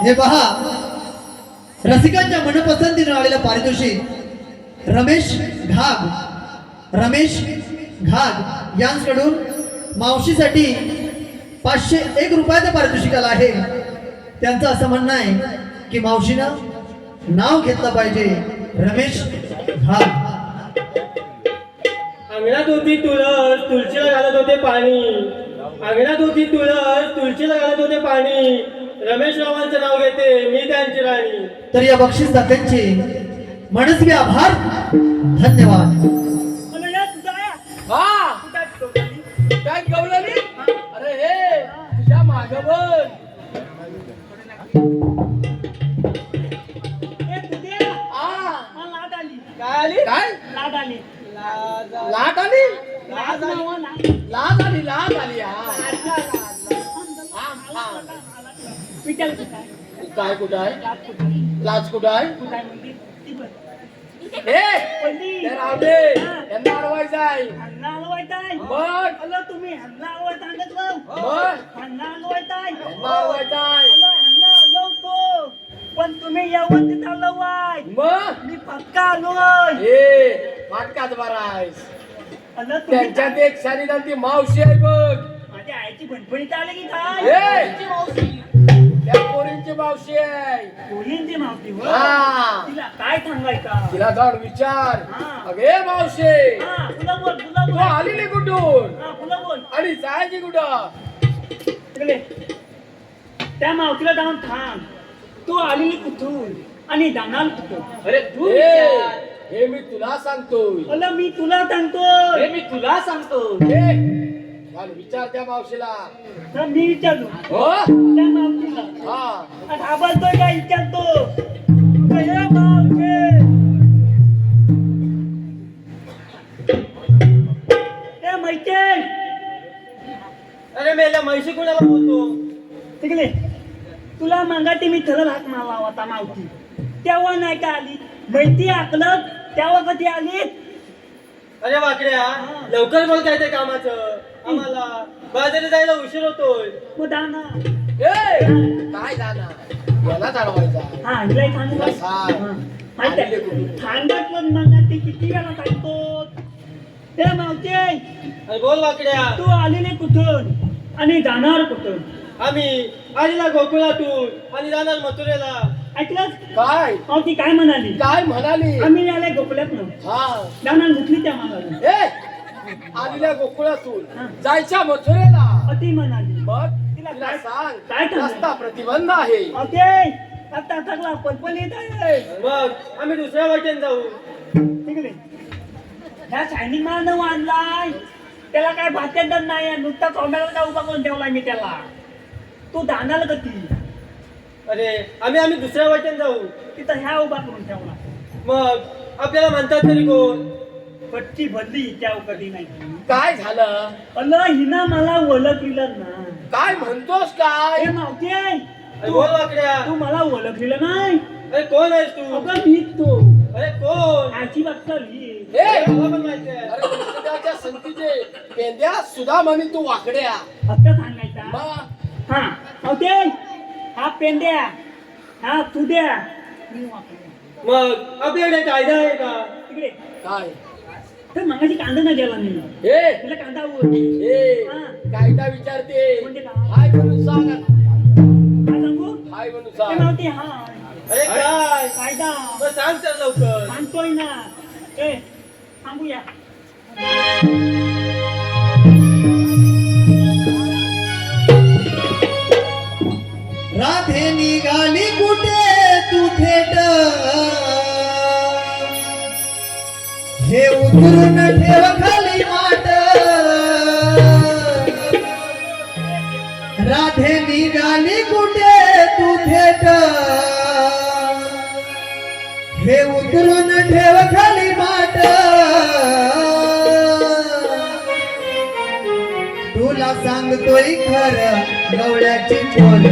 हे पहा, रसिकांच्या मनपसंतीने आलेला पारितोषिक रमेश घाग यांकडून मावशीसाठी 501 रुपयाचं पारितोषिक आलं आहे. त्यांचं असं म्हणणं आहे की मावशीनं नाव घेतलं पाहिजे रमेश घाग. अंगणात होती तुळस तुळशीला घालत होते पाणी, अंगणात होती तुळस तुळशीला घालत होते पाणी, रमेश रावांचं नाव घेते मी त्यांची राणी. तर या बक्षीस दात्यांचे मनस्वी आभार, धन्यवाद. काय गवळणी? अरे हे तुझ्या मागं बघ. काय आली? काय लाट आली? लाट आली? लाट आली. काय कुठं आहे? लाच कुठं आहे? राहू दे, यांना अडवायचं आहे. मग तुम्ही मग अडवायचं आहे. पण तुम्ही व्यवस्थित आलो वाय मग मी पक्का आलोय ए फाटकाच बरायस अलं तुम्ही त्यांच्यात एक सारी ती मावशी आहे बघ माझ्या आईची भणभणीत आले की काय ए त्या पोरींची मावशी आहे पोरींची मावती हो हा. तिला काय सांगायचं तिला जाऊन विचार हा. अगे मावशे हा तुला बोल तुला तू बोल आलेली कुठून हा तुला बोल आणि जायची कुठं तिकडे त्या मावतीला जाऊन थांब तू आलेली कुठून आणि जाणार कुठून अरे तू ए, विचार. हे मी तुला सांगतोय अला मी तुला सांगतो हे मी तुला सांगतो ए, जाऊन विचार त्या मावशीला तर मी विचारतो हो त्या मावतीला हा घाबरतोय का विचारतो हे मावते हे माहिती अरे मेला म्हैशी कुणाला बोलतो तिकडे तुला मागाटी मी थरल हात मारला होता मावती तेव्हा नाही का आली माहिती आकलत तेव्हा कधी आली अरे वाकड्या लवकर बोल काय ते कामाचं आम्हाला बाजारी जायला उशीर होतोय मग दाना ए काय जाणार याला जाणवायचा हा हिला सांगू का? सांग. हा. माहिती आहे? थांबत पण मागाटी किती वेळा सांगतो ते मावते अरे बोल वाकड्या तू आलेली कुठून आणि जाणार कुठून आम्ही आलीला गोकुळातून आणि जाणार मथुरेला ऐकलं काय मावती काय म्हणाली काय म्हणाली आम्ही आले गोकुल्यातनं हा जाणार मुठली त्या मागाली ए आलेल्या गोकुळातून जायच्या मथुरेला अति म्हणाली मग तिला तिला काय सांग काय सांगू? रस्ता प्रतिबंध आहे ओके आता सगळा पलपलीत आहे मग आम्ही दुसऱ्या वाटेन जाऊ तिकडे ह्या शायनिंग मारनं आणलाय त्याला काय भात्यात नाही नुसता कोंब्याला का उभा करून ठेवलाय मी त्याला तू जाणार कधी अरे आम्ही दुसऱ्या वाटेन जाऊ तिथं ह्या उभा करून ठेवला मग आपल्याला म्हणतात तरी कोण पट्टी भरली त्या कधी नाही काय झालं अल हिनं मला ओळखलं ना काय म्हणतोस काय हे मावती अरे बोल वाकड्या तू मला ओळखलेलं नाही अरे कोण आहेस तू अगं मीच तो अरे कोण आजी वाटली ए अरे मला पण माहिती आहे अरे कृष्णाच्या संतीचे पेंद्या सुद्धा म्हणे तू वाकड्या आता सांगायचा मग हा ओके हा पेंड्या हा तू द्या मी वापरतो. मग आपल्याकडे कायदा आहे का तिकडे काय तर मगाशी कांदा नाही गेला मी ए तिला कांदा वर. ए हा. कायदा विचारते म्हणजे काय? हाय म्हणून सांग काय सांगू हाय म्हणून ते सांग नव्हते हा अरे काय कायदा मग सांग तर लवकर सांगतोय ना ए थांबूया राधे निघाली कुठे तू थेट हे उतरून ठेव खाली माट राधे निघाली कुठे तू थेट हे उतरून ठेव खाली माट तुला सांगतोय खरं गवळ्याची पोर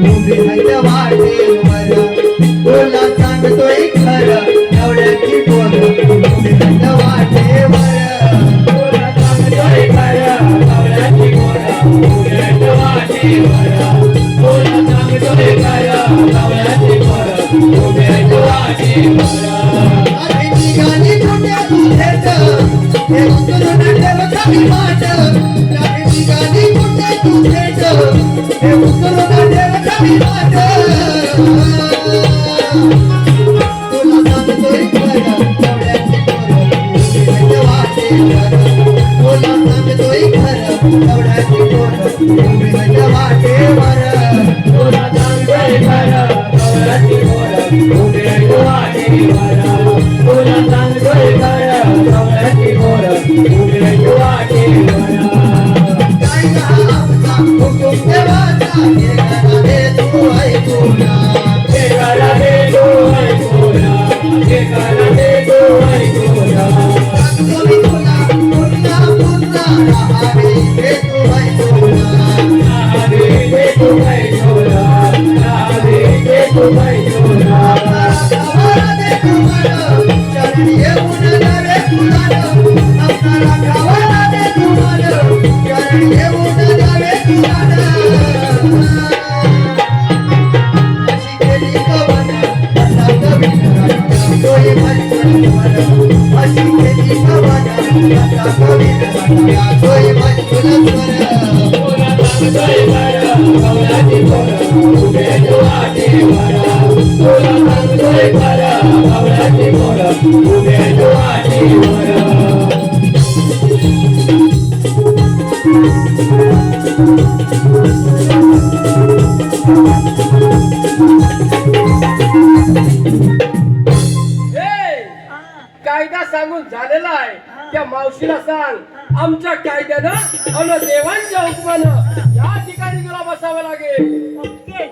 उभी आहे वाटेवर तुला सांगतोय खरं गवळ्याची पोर उभी आहे वाटेवर तुला सांगतोय खरं गवळ्याची पोर उभी आहे वाटेवर तुला सांगतोय खरं गवळ्याची पोर उभी आहे वाटेवर अरे निघाली कुठे तू हेच हे उतरून ठेव खाली माट निघाली कुठे तू थेट हे उतरून ठेव खाली माट तुला सांगतोय खरं गवळ्याची पोर उभी आहे वाटेवर तुला सांगतोय खरं गवळ्याची पोर उभी आहे वाटेवर तुला सांगतोय खरं गवळ्याची पोर उभी आहे वाटेवर काय आमचा हुकूम देवाचा हे करा दे तू ऐकूना हे करा दे तू ऐकूना हे करा दे तू ऐकूना सांगतो मी तुला पुन्हा पुन्हा राहावे हे तू ऐकूना राहावे हे तू ऐकूना राहावे हे तू ऐकूना गावाला दे तुम्हाला चरण येऊन जावे तुला आपला गावाला दे तुम्हाला चरण येऊन जावे तुला अशी केली कवन गातोय मजकुलस्वर अशी केली कवना आता कवीन गातोय मजकुलस्वर कायदा सांगून झालेला आहे त्या मावशीला सांग आमच्या कायद्यानं आणि देवांच्या हुकमानं या ठिकाणी तुला बसावं लागेल. ओके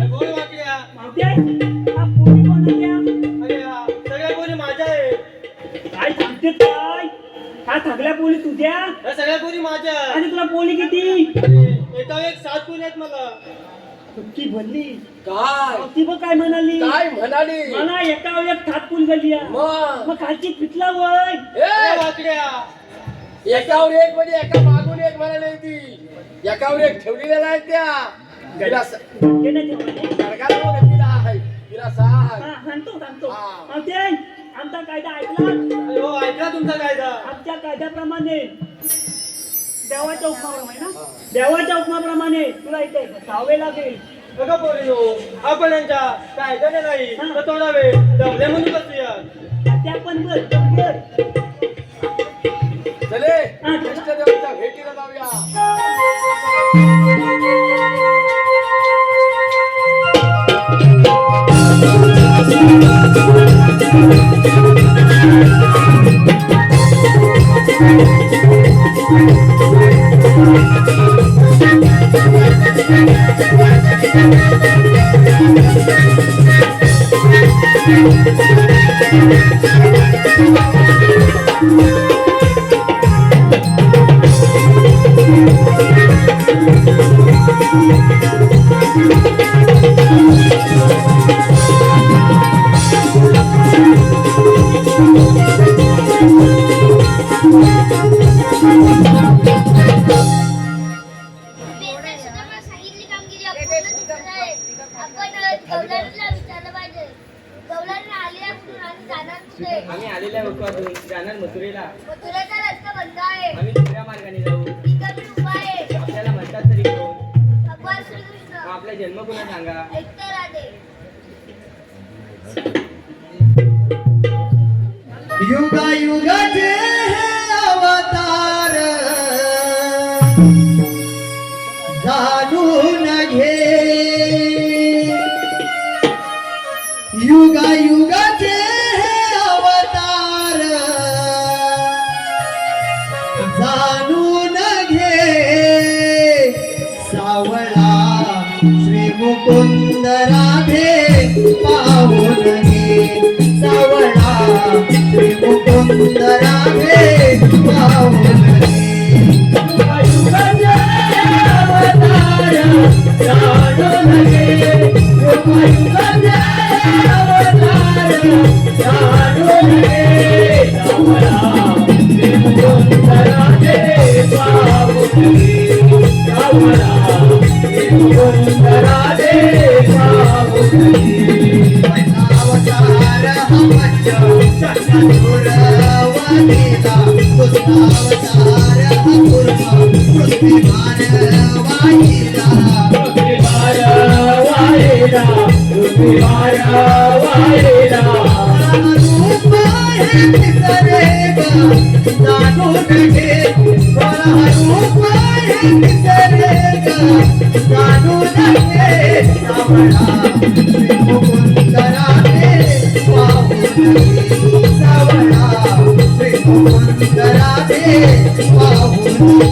बोल वाकड्या. मावते हा पोरी कोणाच्या? अरे हा, सगळ्या पोरी माझ्या आहेत. काय सांगते काय? हा सगळ्या पोली तुझ्या या सगळ्या पोरी माझ्या आहेत. आणि तुला पोली किती? एका एक 7 पोरी आहेत मला. ती भरली काय ती बघ काय म्हणाली काय म्हणाली मला एका वेळेत 7 पोली झाली आहे. मग मग खालची पिटला वय अरे वाकड्या. एकावर एक म्हणजे एका मागून एक म्हणाली ती एकावर एक ठेवलेल्या आहेत त्या तिला ते नाही ठेवले. तिला आहे तिला सांग हा, सांगतो हा. मावते आमचा कायदा ऐकला. अरे हो, ऐकला तुमचा कायदा. आमच्या कायद्याप्रमाणे देवाच्या हुकमाप्रमाणे ना देवाच्या हुकमाप्रमाणे तुला इथे बसावे लागेल. बघा पोरीनो, आपण यांच्या कायद्याने नाही तर थोडा वेळ दमले म्हणून बसूया. त्या पण बर चले इष्टदेवाच्या भेटीला जाऊया. सांगितली कामगिरी अपूर्ण दिसत आहे. आपण गवलारीला विचारलं पाहिजे. गवलारी आली आहे कुठून आणि जाणार कुठे? आम्ही आलेल्या लोकांतून जाणार मथुरेला. मथुरेचा रस्ता बंद आहे. आम्ही दुसऱ्या मार्गाने जाऊ. तिकडे उभा आहे आपल्याला म्हणतात तरी कोण? भगवान श्रीकृष्ण. मग आपला जन्म पुन्हा सांगा. ऐकता राधे. युगा युगाचे हे अवतार जाणून घे युगा युगाचे हे अवतार जाणून घे सावळा श्री मुकुंद राधे पाहून घे सावळा श्री मुकुंद राधे पाहून घे अवतार हमच चंद्रवनीला तुझा अवतार हकुर्मा पृथ्वीमान वाहिला रूप है तिसरेगा जाणून घे रूप है तिसरेगा जाणून घे सावळा श्री मुकुंद राधे पाहून घे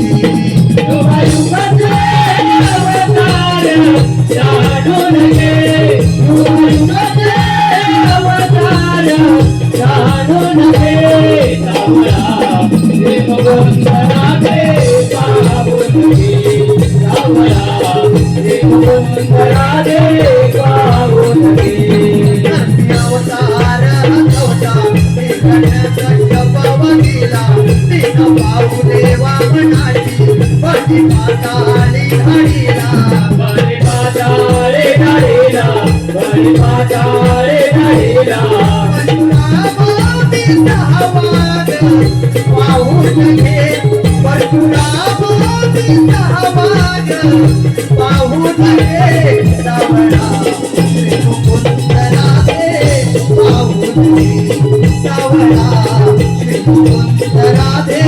सावळा श्री मुकुंद राधे पाहून घे अवतार हकवता कश्यपवतीला तीन पाऊले वामनाची बळी पाताळी घडीला गे सावळा श्री मुकुंद राधे पाहुणे सावळा श्री मुकुंद राधे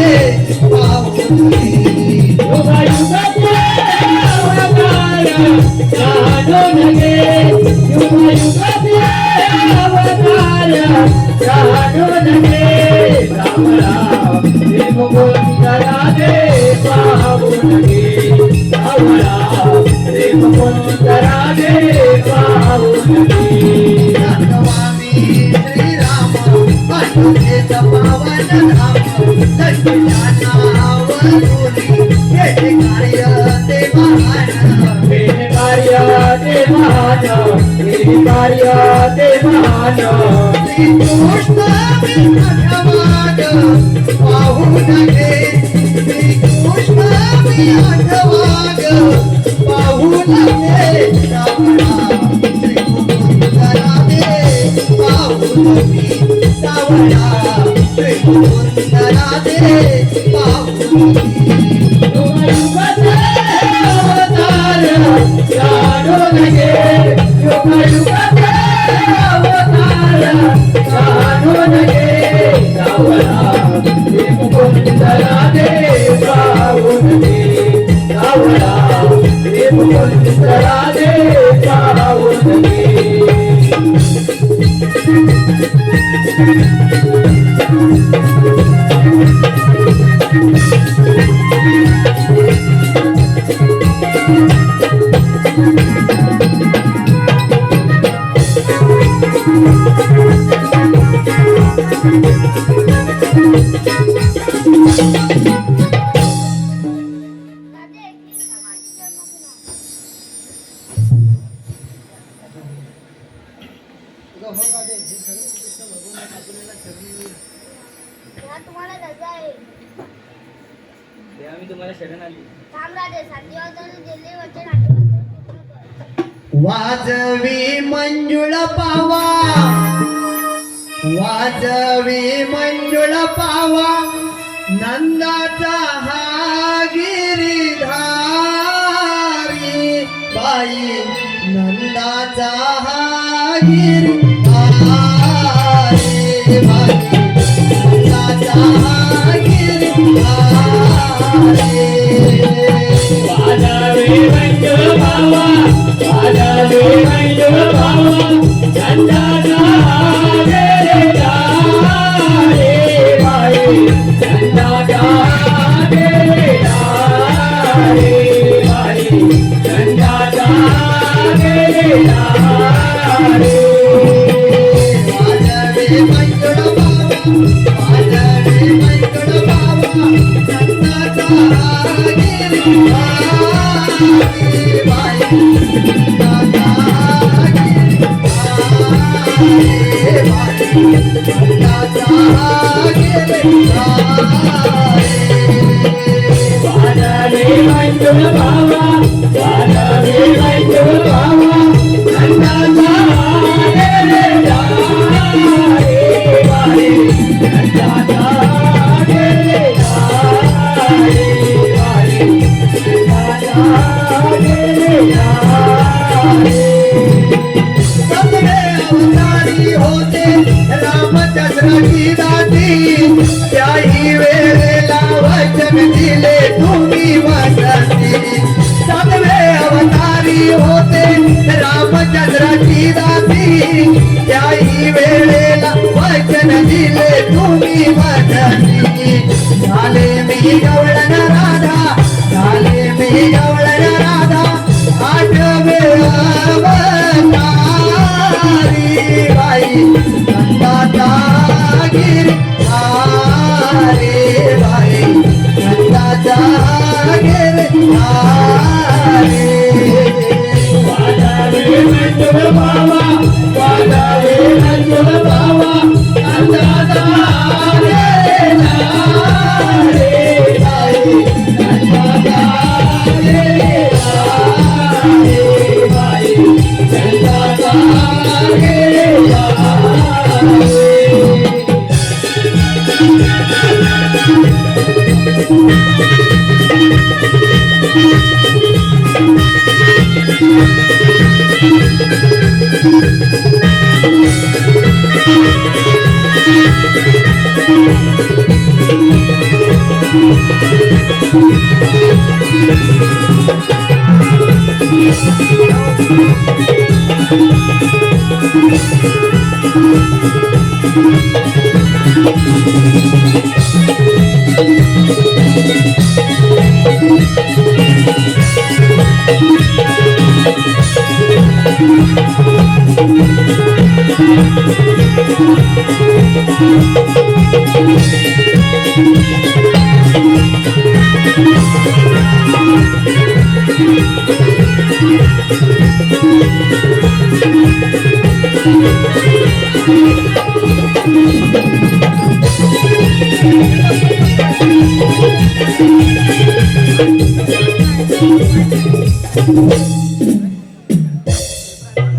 पाहुणे स्वामी श्रीराम पांडुरंगाचा पावन धाम लक्ष्मीच्या नावावरून हे कार्य ते महान श्रीकृष्ण आठवाग पाहून घे श्रीकृष्ण आठवाग पाहून घे सावळा श्री मुकुंद राधे पाहून घे सावळा श्री मुकुंद राधे पाहून राधे कृष्ण माझी जन्मदिन ह्या तुम्हाला रजा आहे तेव्हा मी तुम्हाला शरण आली थांब राधे 7 दिवस दिले वचन आठवण पूर्ण कर वाजवी मंजुळ पावा वाजवी मंजुळ पावा नंदाचा हा गिरिधारी बाई नंदाचा हा गिरिधारी बाई नंदाचा हा गिरिधारी वाजवे मंजुळ पावा वाजवे मंजुळ पावा नंदाचा हा गिरिधारी बाई नंदाचा हा गिरिधारी बाई नंदाचा हा सगळे अवतारी होते रामचंद्राची दाती त्याही वेळेला वचन दिले तुम्ही वसती सगळे अवतारी होते रामचंद्राची दाती त्याही वेळेला वचन दिले तुम्ही वसती झाले मी गवळण राधा झाले मी गवळण राधा आठवे अवतारी बाई नंदाचा गिरिधारी बाई नंदाचा गिरिधारी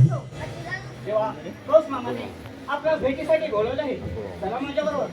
तेव्हा तोच मामाने आपल्या भेटीसाठी बोलवलं आहे चला माझ्या बरोबर